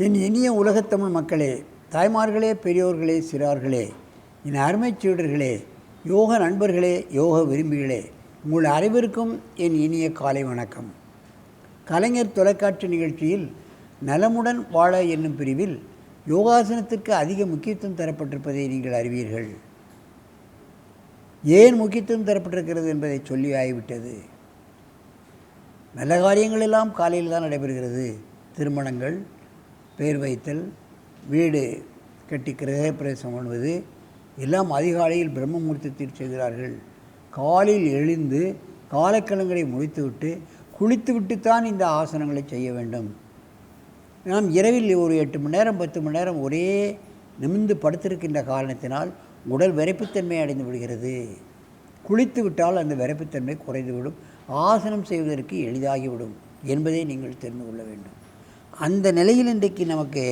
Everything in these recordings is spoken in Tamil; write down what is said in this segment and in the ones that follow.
என் இனிய உலகத்தமிழ் மக்களே, தாய்மார்களே, பெரியோர்களே, சிறார்களே, என் அருமைச் சீடர்களே, யோக நண்பர்களே, யோக விரும்பிகளே, உங்கள் அனைவருக்கும் என் இனிய காலை வணக்கம். கலைஞர் தொலைக்காட்சி நிகழ்ச்சியில் நலமுடன் வாழ என்னும் பிரிவில் யோகாசனத்திற்கு அதிக முக்கியத்துவம் தரப்பட்டிருப்பதை நீங்கள் அறிவீர்கள். ஏன் முக்கியத்துவம் தரப்பட்டிருக்கிறது என்பதை சொல்லி ஆகிவிட்டது. நல்ல காரியங்கள் எல்லாம் காலையில் தான் நடைபெறுகிறது. திருமணங்கள், பேர் வைத்தல், வீடு கட்டி கிரகப்பிரவேசம் பண்ணுவது எல்லாம் அதிகாலையில் பிரம்ம முகூர்த்தத்தில் செய்கிறார்கள். காலையில் எழுந்து காலைக்கலங்களை முடித்துவிட்டு குளித்துவிட்டுத்தான் இந்த ஆசனங்களை செய்ய வேண்டும். நாம் இரவில் ஒரு 8 மணி நேரம் 10 மணி நேரம் ஒரே நிமிர்ந்து படுத்திருக்கின்ற காரணத்தினால் உடல் விரைப்புத்தன்மை அடைந்து விடுகிறது. குளித்து விட்டால் அந்த விரைப்புத்தன்மை குறைந்துவிடும், ஆசனம் செய்வதற்கு எளிதாகிவிடும் என்பதை நீங்கள் தெரிந்து கொள்ள வேண்டும். அந்த நிலையில் இன்றைக்கு நமக்கு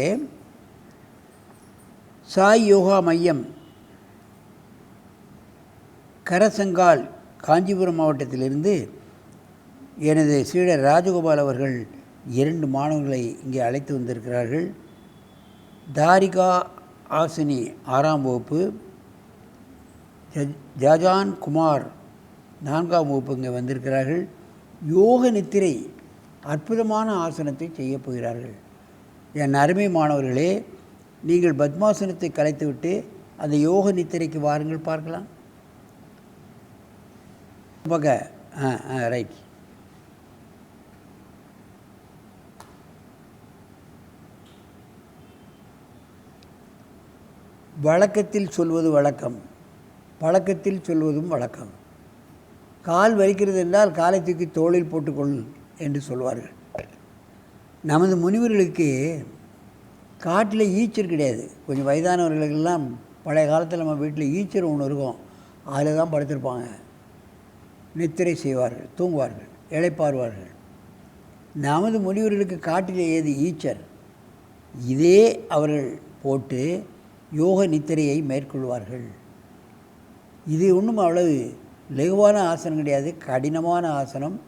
சாய் யோகா மையம் கரசங்கால் காஞ்சிபுரம் மாவட்டத்திலிருந்து எனது சீடர் ராஜகோபால் அவர்கள் 2 மாணவர்களை இங்கே அழைத்து வந்திருக்கிறார்கள். தாரிகா ஆசினி 6ஆம் வகுப்பு, ஜாஜான் குமார் 4ஆம் வகுப்பு இங்கே வந்திருக்கிறார்கள். யோக நித்திரை அற்புதமான ஆசனத்தை செய்யப் போகிறார்கள். என் அருமை மாணவர்களே, நீங்கள் பத்மாசனத்தை கலைத்துவிட்டு அந்த யோக நித்திரைக்கு வாருங்கள், பார்க்கலாம். ரைட். வழக்கத்தில் சொல்வது வழக்கம், பழக்கத்தில் சொல்வதும் வழக்கம். கால் வலிக்கிறது என்றால் காலை தூக்கி தோளில் போட்டுக்கொள் என்று சொல்வார்கள். நமது முனிவர்களுக்கு காட்டில் ஈச்சர் கிடையாது. கொஞ்சம் வயதானவர்களுக்கெல்லாம் பழைய காலத்தில் நம்ம வீட்டில் ஈச்சர் ஒன்று இருக்கும், அதில் தான் படுத்திருப்பாங்க. நித்திரை செய்வார்கள், தூங்குவார்கள், இளைப்பாறுவார்கள். நமது முனிவர்களுக்கு காட்டில் ஏது ஈச்சர், இதே அவர்கள் போட்டு யோக நித்திரையை மேற்கொள்வார்கள். இது ஒன்றும் அவ்வளவு லகுவான ஆசனம் கிடையாது, கடினமான ஆசனம்.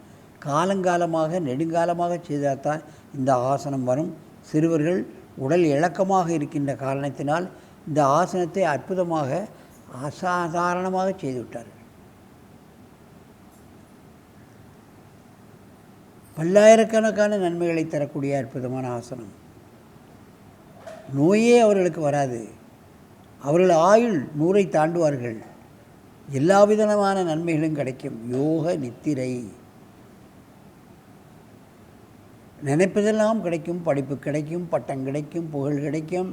காலங்காலமாக நெடுங்காலமாக செய்தால்தான் இந்த ஆசனம் வரும். சிறுவர்கள் உடல் இளக்கமாக இருக்கின்ற காரணத்தினால் இந்த ஆசனத்தை அற்புதமாக அசாதாரணமாக செய்துவிட்டார்கள். பல்லாயிரக்கணக்கான நன்மைகளை தரக்கூடிய அற்புதமான ஆசனம். நோயே அவர்களுக்கு வராது. அவர்கள் ஆயுள் 100ஐ தாண்டுவார்கள். எல்லா விதமான நன்மைகளும் கிடைக்கும். யோக நித்திரை நினைப்பதெல்லாம் கிடைக்கும். படிப்பு கிடைக்கும், பட்டம் கிடைக்கும், புகழ் கிடைக்கும்,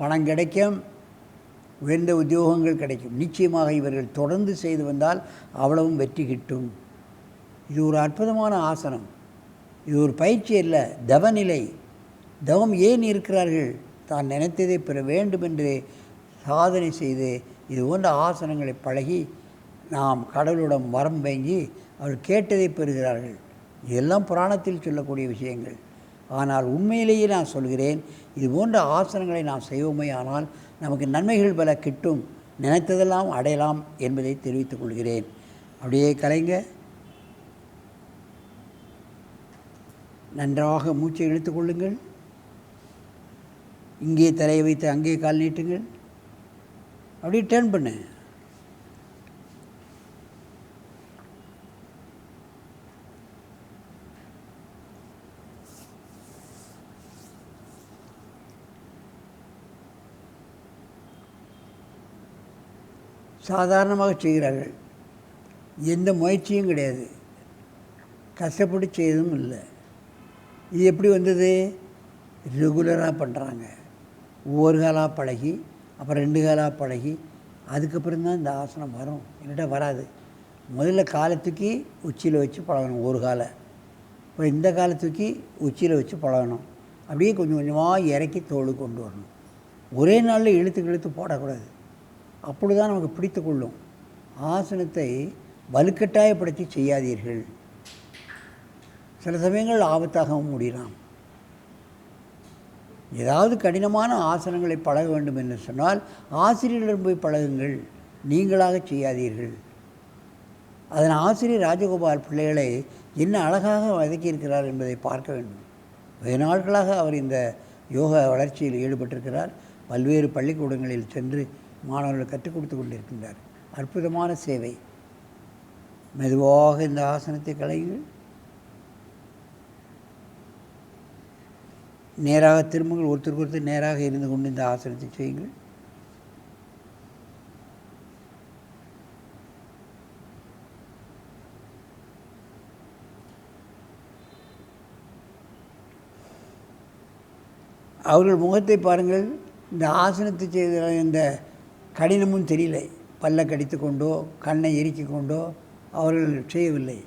பணம் கிடைக்கும், உயர்ந்த உத்தியோகங்கள் கிடைக்கும். நிச்சயமாக இவர்கள் தொடர்ந்து செய்து வந்தால் அவ்வளவும் வெற்றி கிட்டும். இது ஒரு அற்புதமான ஆசனம். இது ஒரு பயிற்சி அல்ல, தவநிலை. தவம் ஏன் இருக்கிறார்கள்? தான் நினைத்ததை பெற வேண்டும் என்று சாதனை செய்து இது போன்ற ஆசனங்களை பழகி நாம் கடவுளிடம் வரம் வாங்கி அவர்கள் கேட்டதை பெறுகிறார்கள். இதெல்லாம் புராணத்தில் சொல்லக்கூடிய விஷயங்கள். ஆனால் உண்மையிலேயே நான் சொல்கிறேன், இது போன்ற ஆசனங்களை நாம் செய்வோமே ஆனால் நமக்கு நன்மைகள் பல கிட்டும், நினைத்ததெல்லாம் அடையலாம் என்பதை தெரிவித்துக் கொள்கிறேன். அப்படியே கலைங்க. நன்றாக மூச்சை இழுத்து கொள்ளுங்கள். இங்கே தலையை வைத்து அங்கே கால் நீட்டுங்கள். அப்படியே டேர்ன் பண்ணு. சாதாரணமாக செய்கிறார்கள், எந்த முயற்சியும் கிடையாது, கஷ்டப்பட்டு செய்யறதும் இல்லை. இது எப்படி வந்தது? ரெகுலராக பண்ணுறாங்க. ஒவ்வொரு காலாக பழகி, அப்புறம் 2 காலாக பழகி, அதுக்கப்புறம் தான் இந்த ஆசனம் வரும். என்கிட்ட வராது. முதல்ல காலை தூக்கி உச்சியில் வச்சு பழகணும், ஒரு காலை. இப்போ இந்த காலை தூக்கி உச்சியில் வச்சு பழகணும். அப்படியே கொஞ்சம் கொஞ்சமாக இறக்கி தோளு கொண்டு வரணும். ஒரே நாளில் இழுத்து போடக்கூடாது. அப்படி தான் நமக்கு பிடித்து கொள்ளும். ஆசனத்தை வலுக்கட்டாயப்படுத்தி செய்யாதீர்கள். சில சமயங்கள் ஆபத்தாகவும் முடியலாம். ஏதாவது கடினமான ஆசனங்களை பழக வேண்டும் என்று சொன்னால் ஆசிரியரிடம் போய் பழகுங்கள், நீங்களாக செய்யாதீர்கள். அதன் ஆசிரியர் ராஜகோபால் பிள்ளைகளை என்ன அழகாக வதக்கியிருக்கிறார் என்பதை பார்க்க வேண்டும். வெகு நாட்களாக அவர் இந்த யோகா வளர்ச்சியில் ஈடுபட்டிருக்கிறார். பல்வேறு பள்ளிக்கூடங்களில் சென்று மாணவர்கள் கற்றுக் கொடுத்து கொண்டிருக்கின்றார். அற்புதமான சேவை. மெதுவாக இந்த ஆசனத்தை கலையுங்கள். நேராக திரும்புங்கள். ஒருத்தருக்கு ஒருத்தர் நேராக இருந்து கொண்டு இந்த ஆசனத்தை செய்யுங்கள். அவர்கள் முகத்தை பாருங்கள். இந்த ஆசனத்தை செய்த இந்த கடினமும் தெரியல. பல்ல கடித்து கொண்டோ கண்ணை எரிக்கி கொண்டோ அவர்கள் செய்யவில்லை.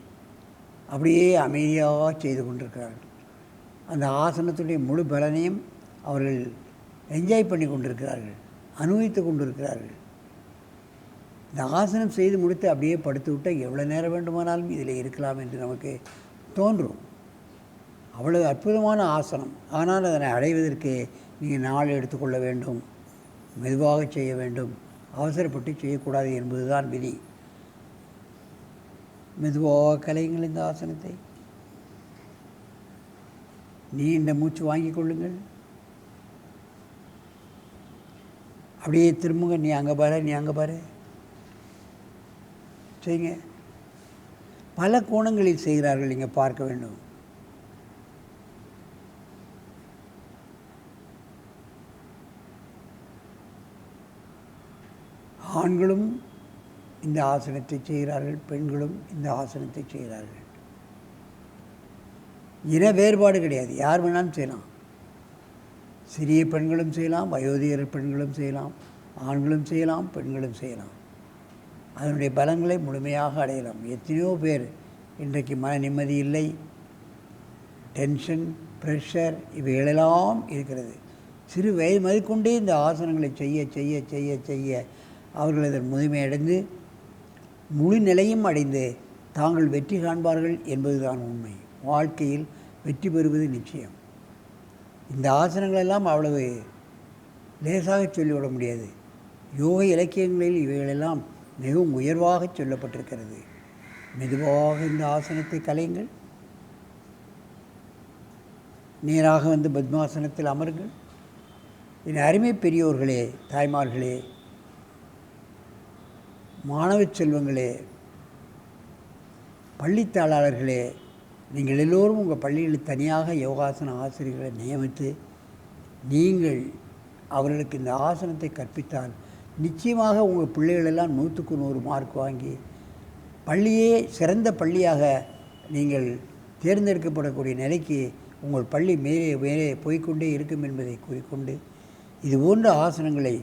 அப்படியே அமைதியாக செய்து கொண்டிருக்கிறார்கள். அந்த ஆசனத்துடைய முழு பலனையும் அவர்கள் என்ஜாய் பண்ணி கொண்டிருக்கிறார்கள், அனுபவித்து கொண்டிருக்கிறார்கள். இந்த ஆசனம் செய்து முடித்து அப்படியே படுத்து விட்டால் எவ்வளோ நேரம் வேண்டுமானாலும் இதில் இருக்கலாம் என்று நமக்கு தோன்றும். அவ்வளவு அற்புதமான ஆசனம். ஆனால் அதனை அடைவதற்கு நீங்கள் நாள் எடுத்துக்கொள்ள வேண்டும், மெதுவாக செய்ய வேண்டும், அவசரப்பட்டு செய்யக்கூடாது என்பதுதான் விதி. மெதுவாக கலையுங்கள் இந்த ஆசனத்தை. நீண்ட மூச்சு வாங்கிக் கொள்ளுங்கள். அப்படியே திரும்புங்க. நீ அங்கே பாரு, நீ அங்கே பாரு. செய்யுங்க. பல கோணங்களில் செய்கிறார்கள், நீங்கள் பார்க்க வேண்டும். ஆண்களும் இந்த ஆசனத்தை செய்கிறார்கள், பெண்களும் இந்த ஆசனத்தை செய்கிறார்கள். இன வேறுபாடு கிடையாது, யார் வேணாலும் செய்யலாம். சிறிய பெண்களும் செய்யலாம், வயோதிகர் பெண்களும் செய்யலாம், ஆண்களும் செய்யலாம், பெண்களும் செய்யலாம். அதனுடைய பலங்களை முழுமையாக அடையலாம். எத்தனையோ பேர் இன்றைக்கு மன நிம்மதி இல்லை, டென்ஷன், ப்ரெஷர் இவைகளெல்லாம் இருக்கிறது. சிறு வயது முதற்கொண்டே இந்த ஆசனங்களை செய்ய செய்ய செய்ய செய்ய அவர்கள் அதன் முதுமையடைந்து முழு நிலையும் அடைந்து தாங்கள் வெற்றி காண்பார்கள் என்பதுதான் உண்மை. வாழ்க்கையில் வெற்றி பெறுவது நிச்சயம். இந்த ஆசனங்களெல்லாம் அவ்வளவு லேசாக சொல்லிவிட முடியாது. யோக இலக்கியங்களில் இவைகளெல்லாம் மிகவும் உயர்வாக சொல்லப்பட்டிருக்கிறது. மெதுவாக இந்த ஆசனத்தை கலையுங்கள். நேராக வந்து பத்மாசனத்தில் அமருங்கள். என் அருமை பெரியோர்களே, தாய்மார்களே, மாணவ செல்வங்களே, பள்ளித்தாளாளர்களே, நீங்கள் எல்லோரும் உங்கள் பள்ளியில் தனியாக யோகாசன ஆசிரியர்களை நியமித்து நீங்கள் அவர்களுக்கு இந்த ஆசனத்தை கற்பித்தால் நிச்சயமாக உங்கள் பிள்ளைகளெல்லாம் 100க்கு 100 மார்க் வாங்கி பள்ளியே சிறந்த பள்ளியாக நீங்கள் தேர்ந்தெடுக்கப்படக்கூடிய நிலைக்கு உங்கள் பள்ளி மேலே மேலே போய்கொண்டே இருக்கும் என்பதை கூறிக்கொண்டு, இதுபோன்ற ஆசனங்களை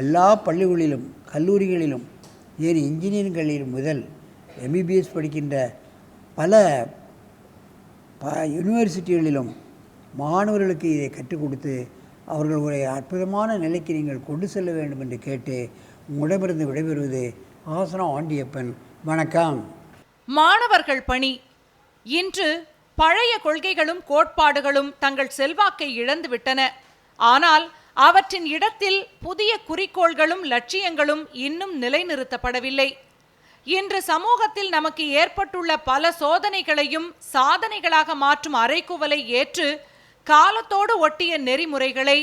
எல்லா பள்ளிகளிலும் கல்லூரிகளிலும் ஏன் இன்ஜினியரிங்களிலும் முதல் எம்பிபிஎஸ் படிக்கின்ற பல யூனிவர்சிட்டிகளிலும் மாணவர்களுக்கு இதை கற்றுக் கொடுத்து அவர்கள் ஒரு அற்புதமான நிலைக்கு நீங்கள் கொண்டு செல்ல வேண்டும் என்று கேட்டு உங்களிடமிருந்து விடைபெறுவது ஆசனம் ஆண்டியப்பன். வணக்கம். மாணவர்கள் பணி. இன்று பழைய கொள்கைகளும் கோட்பாடுகளும் தங்கள் செல்வாக்கை இழந்துவிட்டன. ஆனால் அவற்றின் இடத்தில் புதிய குறிக்கோள்களும் லட்சியங்களும் இன்னும் நிலைநிறுத்தப்படவில்லை. இன்று சமூகத்தில் நமக்கு ஏற்பட்டுள்ள பல சோதனைகளையும் சாதனைகளாக மாற்றும் அறைகூவலை ஏற்று காலத்தோடு ஒட்டிய நெறிமுறைகளை,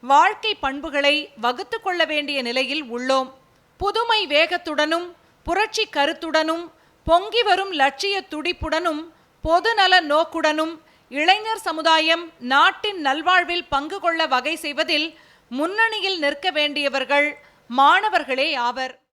வாழ்க்கை பண்புகளை வகுத்து கொள்ள வேண்டிய நிலையில் உள்ளோம். புதுமை வேகத்துடனும் புரட்சி கருத்துடனும் பொங்கி வரும் லட்சிய துடிப்புடனும் பொதுநல நோக்குடனும் இளைஞர் சமுதாயம் நாட்டின் நல்வாழ்வில் பங்கு கொள்ள வகை செய்வதில் முன்னணியில் நிற்க வேண்டியவர்கள் மாணவர்களே ஆவர்.